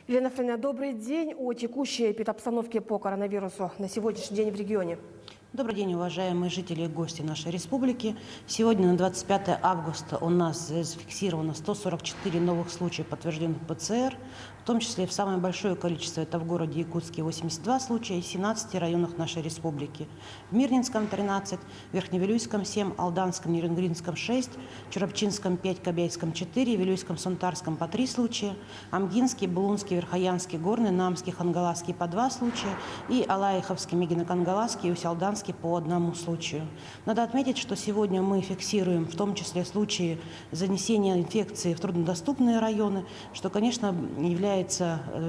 Елена Фрина, добрый день. О текущей эпидобстановке по коронавирусу на сегодняшний день в регионе. Добрый день, уважаемые жители и гости нашей республики. Сегодня, на 25 августа, у нас зафиксировано 144 новых случая подтвержденных ПЦР, в том числе в самое большое количество это в городе Якутске 82 случая и в 17 районах нашей республики. В Мирнинском 13, Верхневилюйском 7, Алданском, Нерюнгринском 6, Чурапчинском 5, Кобяйском 4, Вилюйском, Сунтарском по 3 случая, Амгинский, Булунский, Верхоянский, Горный, Намский, Хангаласский по 2 случая и Алаиховский, Мегино-Кангаласский и Усть-Алданский по 1 случаю. Надо отметить, что сегодня мы фиксируем в том числе случаи занесения инфекции в труднодоступные районы, что, конечно, является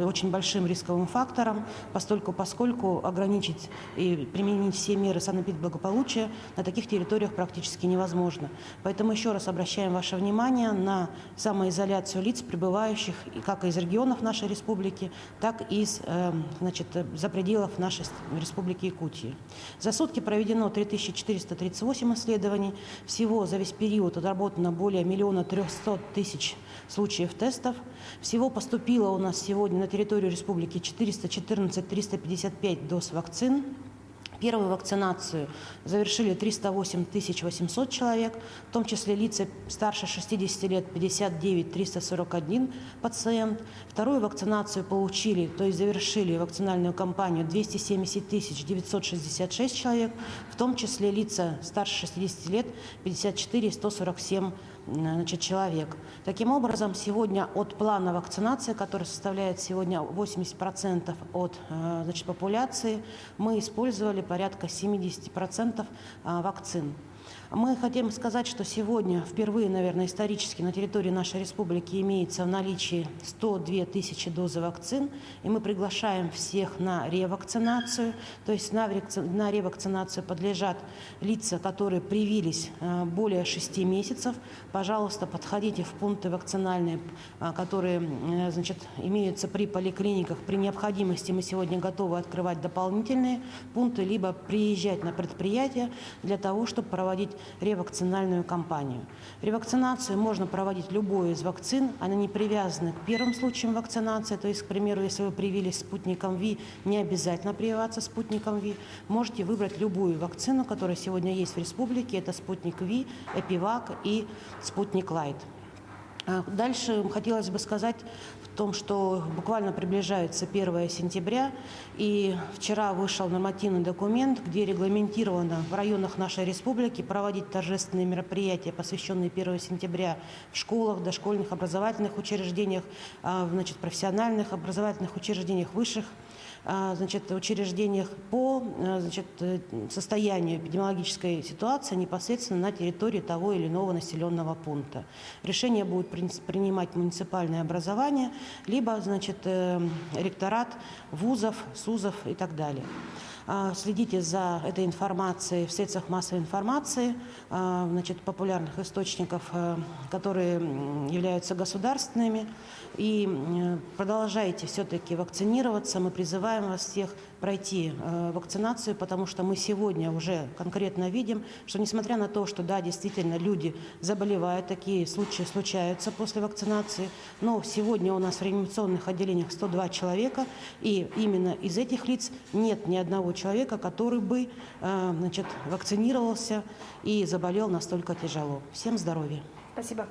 очень большим рисковым фактором, поскольку ограничить и применить все меры санэпидблагополучия на таких территориях практически невозможно. Поэтому еще раз обращаем ваше внимание на самоизоляцию лиц, прибывающих как из регионов нашей республики, так и за пределов нашей республики Якутии. За сутки проведено 3438 исследований. Всего за весь период отработано более 1 300 000 случаев тестов. Всего поступило у нас сегодня на территорию республики 414 355 доз вакцин. Первую вакцинацию завершили 308 800 человек, в том числе лица старше 60 лет 59 341 пациент. Вторую вакцинацию получили, то есть завершили вакцинальную кампанию 270 966 человек, в том числе лица старше 60 лет 54 147 человек. Таким образом, сегодня от плана вакцинации, который составляет сегодня 80% от популяции, мы использовали порядка 70% вакцин. Мы хотим сказать, что сегодня впервые, наверное, исторически на территории нашей республики имеется в наличии 102 000 доз вакцин, и мы приглашаем всех на ревакцинацию. То есть на ревакцинацию подлежат лица, которые привились более 6 месяцев. Пожалуйста, подходите в пункты вакцинальные, которые имеются при поликлиниках. При необходимости мы сегодня готовы открывать дополнительные пункты, либо приезжать на предприятия для того, чтобы проводить ревакцинальную кампанию. Ревакцинацию можно проводить любой из вакцин, она не привязана к первым случаям вакцинации, то есть, к примеру, если вы привились спутником ВИ, не обязательно прививаться спутником ВИ, можете выбрать любую вакцину, которая сегодня есть в республике, это спутник ВИ, Эпивак и спутник Лайт. Дальше хотелось бы сказать в том, что буквально приближается 1 сентября, и вчера вышел нормативный документ, где регламентировано в районах нашей республики проводить торжественные мероприятия, посвященные 1 сентября в школах, дошкольных образовательных учреждениях, профессиональных образовательных учреждениях, высших учреждениях по состоянию эпидемиологической ситуации непосредственно на территории того или иного населенного пункта. Решение будет принимать муниципальное образование, либо ректорат вузов, СУЗов и так далее. Следите за этой информацией в средствах массовой информации, популярных источников, которые являются государственными. И продолжайте все-таки вакцинироваться. Мы призываем вас всех пройти вакцинацию, потому что мы сегодня уже конкретно видим, что несмотря на то, что да, действительно люди заболевают, такие случаи случаются после вакцинации, но сегодня у нас в реанимационных отделениях 102 человека, и именно из этих лиц нет ни одного человека, который бы вакцинировался и заболел настолько тяжело. Всем здоровья. Спасибо.